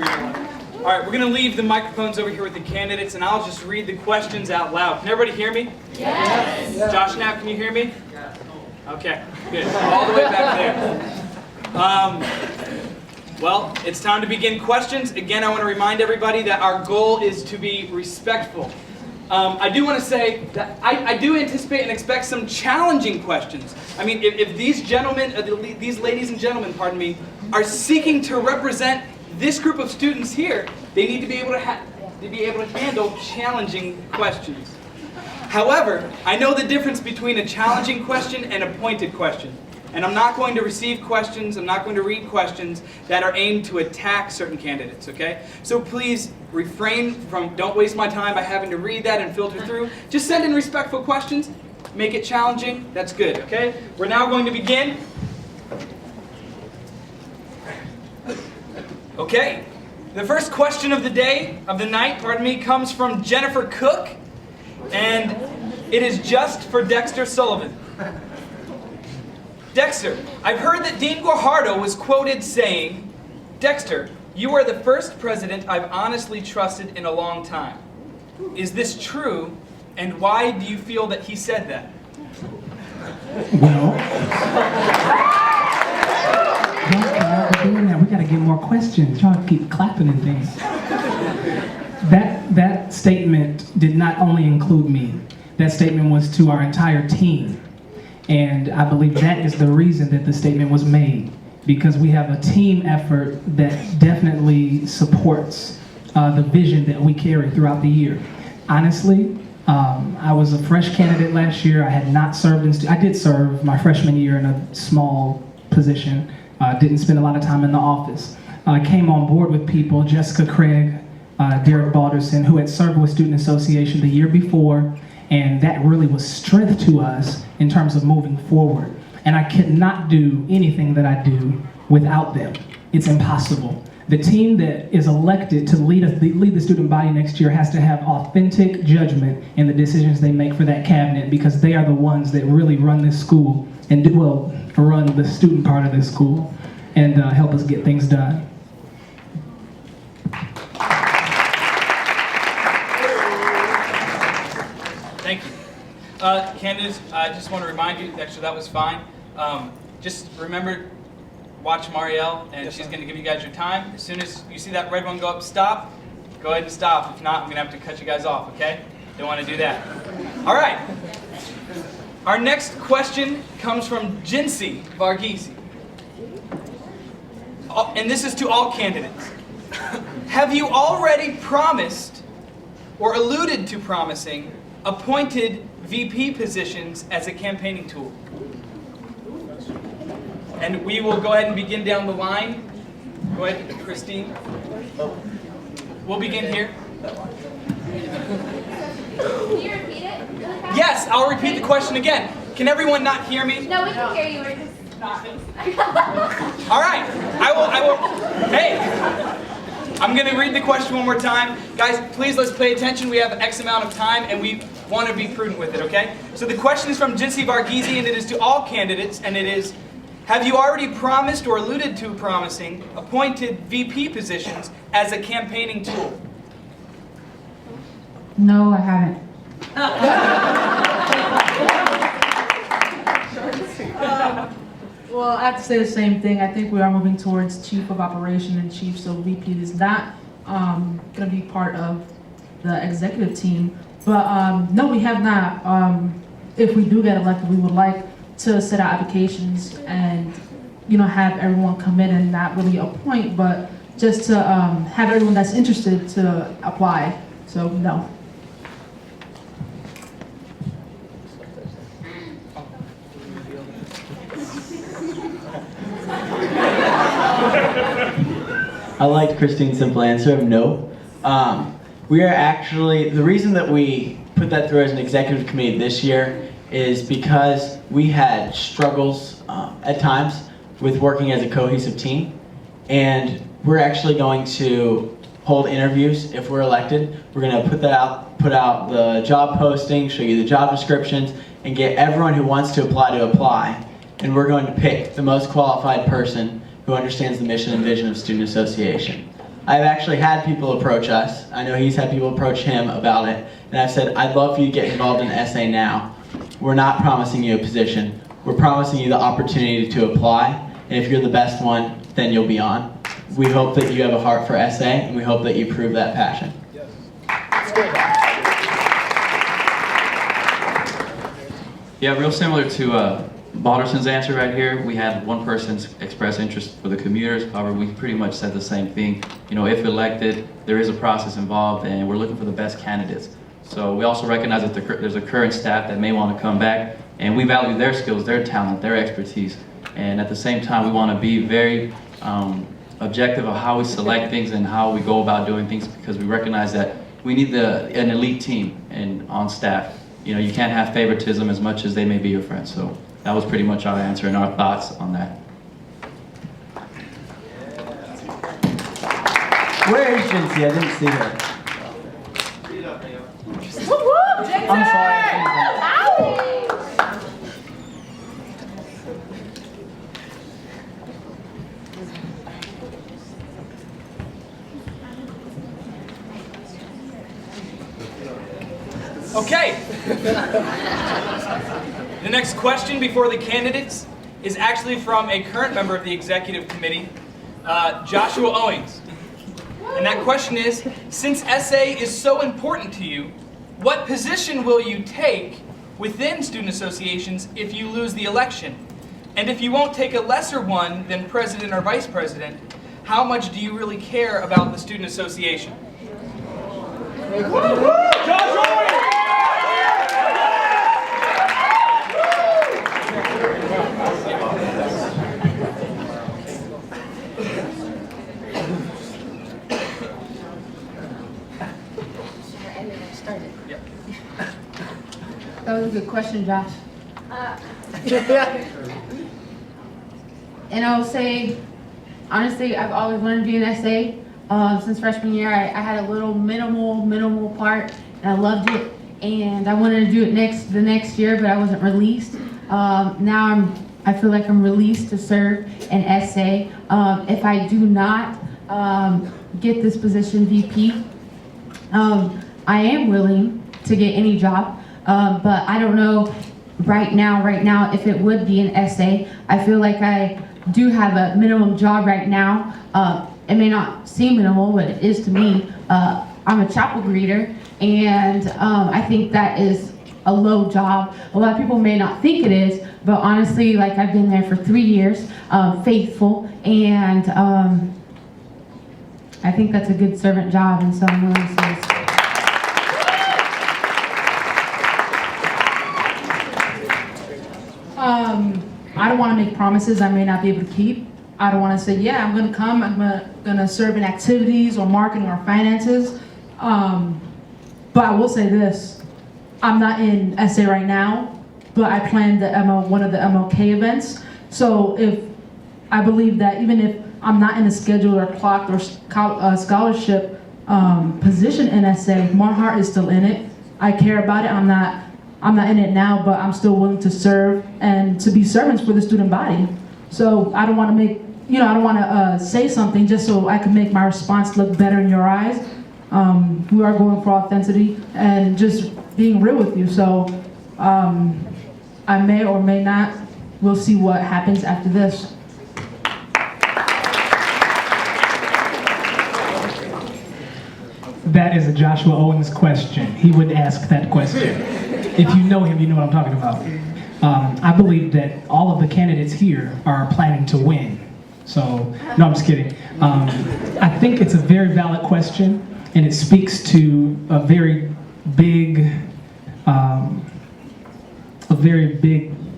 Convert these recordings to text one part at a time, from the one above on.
All right, we're going to leave the microphones over here with the candidates, and I'll just read the questions out loud. Can everybody hear me? Yes. Josh, now, can you hear me? Yes. Okay, good. All the way back there. Well, it's time to begin questions. Again, I want to remind everybody that our goal is to be respectful. I do want to say that I do anticipate and expect some challenging questions. I mean, if these gentlemen, these ladies and gentlemen, pardon me, are seeking to represent this group of students here, they need to be able to handle challenging questions. However, I know the difference between a challenging question and a pointed question. And I'm not going to receive questions, I'm not going to read questions that are aimed to attack certain candidates, okay? So please refrain from, don't waste my time by having to read that and filter through. Just send in respectful questions, make it challenging, that's good, okay? We're now going to begin. Okay, the first question of the day, of the night, pardon me, comes from Jennifer Cook, and it is just for Dexter Sullivan. Dexter, I've heard that Dean Guajardo was quoted saying, "Dexter, you are the first president I've honestly trusted in a long time. Is this true, and why do you feel that he said that?" Well, doing that, we got to get more questions. Y'all keep clapping and things. That statement did not only include me. That statement was to our entire team. And I believe that is the reason that the statement was made, because we have a team effort that definitely supports the vision that we carry throughout the year. Honestly, I was a fresh candidate last year. I had not served I did serve my freshman year in a small position. Didn't spend a lot of time in the office. I came on board with people, Jessica Craig, Derek Balderson, who had served with Student Association the year before, and that really was strength to us in terms of moving forward. And I could not do anything that I do without them. It's impossible. The team that is elected to lead the student body next year has to have authentic judgment in the decisions they make for that cabinet, because they are the ones that really run this school and run the student part of this school and help us get things done. Thank you. Candidates, I just want to remind you, actually that was fine. Just remember, watch Marielle, and she's going to give you guys your time. As soon as you see that red one go up, stop. Go ahead and stop. If not, I'm going to have to cut you guys off, okay? Don't want to do that. All right. Our next question comes from Jinsi Varghese. And this is to all candidates. Have you already promised or alluded to promising appointed VP positions as a campaigning tool? And we will go ahead and begin down the line. Go ahead, Christine. We'll begin here. Can you repeat it? Really fast? Yes, I'll repeat the question again. Can everyone not hear me? No, we can hear you. We're just not. All right. I will. Hey, I'm going to read the question one more time. Guys, please let's pay attention. We have X amount of time, and we want to be prudent with it, okay? So the question is from Jinsi Varghese, and it is to all candidates, and it is, have you already promised or alluded to promising appointed VP positions as a campaigning tool? No, I haven't. Well, I have to say the same thing. I think we are moving towards Chief of Operation and Chief, so VP is not going to be part of the executive team. But no, we have not. If we do get elected, we would like to set out applications and, have everyone come in and not really appoint, but just to have everyone that's interested to apply. So no. I liked Christine's simple answer of no. We are actually, the reason that we put that through as an executive committee this year is because we had struggles at times with working as a cohesive team, and we're actually going to hold interviews if we're elected. We're going to put out the job posting, show you the job descriptions, and get everyone who wants to apply, and we're going to pick the most qualified person who understands the mission and vision of Student Association. I've actually had people approach us. I know he's had people approach him about it. And I've said, I'd love for you to get involved in SA now. We're not promising you a position. We're promising you the opportunity to apply. And if you're the best one, then you'll be on. We hope that you have a heart for SA, and we hope that you prove that passion. Yeah, real similar to Balderson's answer right here. We had one person express interest for the commuters. However, we pretty much said the same thing. You know, if elected, there is a process involved, and we're looking for the best candidates. So we also recognize that there's a current staff that may want to come back, and we value their skills, their talent, their expertise. And at the same time, we want to be very objective of how we select things and how we go about doing things, because we recognize that we need an elite team and on staff. You know, you can't have favoritism as much as they may be your friends. So that was pretty much our answer and our thoughts on that. Where is Jincy? I didn't see her. I'm sorry. Okay. The next question before the candidates is actually from a current member of the executive committee, Joshua Owings. And that question is, since SA is so important to you, what position will you take within student associations if you lose the election? And if you won't take a lesser one than president or vice president, how much do you really care about the student association? That was a good question, Josh. And I'll say, honestly, I've always wanted to be an SA. Since freshman year, I had a little minimal part, and I loved it. And I wanted to do it the next year, but I wasn't released. Now I feel like I'm released to serve an SA. If I do not get this position VP, I am willing to get any job. But I don't know right now if it would be an SA. I feel like I do have a minimum job right now. It may not seem minimal, but it is to me. I'm a chapel greeter, and I think that is a low job. A lot of people may not think it is, but honestly, like, I've been there for 3 years, faithful, and I think that's a good servant job, and so I'm willing to. I don't want to make promises I may not be able to keep. I don't want to say, yeah, I'm going to come, I'm going to serve in activities or marketing or finances. But I will say this, I'm not in SA right now, but I planned one of the MLK events. So I believe that even if I'm not in a scheduled or clocked or scholarship position in SA, my heart is still in it. I care about it. I'm not in it now, but I'm still willing to serve and to be servants for the student body. So I don't want to say something just so I can make my response look better in your eyes. We are going for authenticity and just being real with you. So I may or may not. We'll see what happens after this. That is a Joshua Owens question. He would ask that question. If you know him, you know what I'm talking about. I believe that all of the candidates here are planning to win. So, no, I'm just kidding. I think it's a very valid question, and it speaks to a very big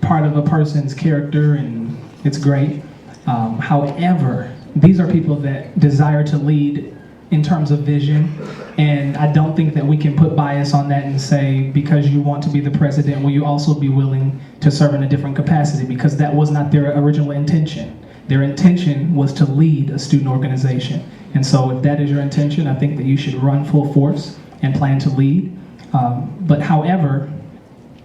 part of a person's character, and it's great. However, these are people that desire to lead in terms of vision, and I don't think that we can put bias on that and say, because you want to be the president, will you also be willing to serve in a different capacity, because that was not their original intention. Their intention was to lead a student organization. And so if that is your intention, I think that you should run full force and plan to lead. But however,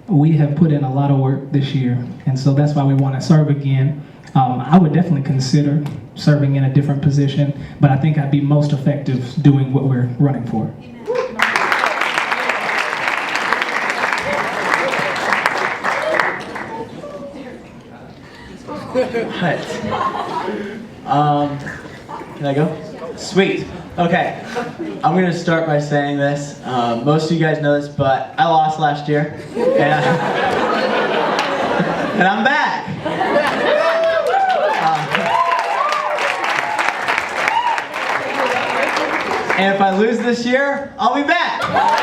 we have put in a lot of work this year, and so that's why we want to serve again. I would definitely consider serving in a different position, but I think I'd be most effective doing what we're running for. What? Can I go? Sweet. Okay. I'm gonna start by saying this. Most of you guys know this, but I lost last year, and I'm back. And if I lose this year, I'll be back.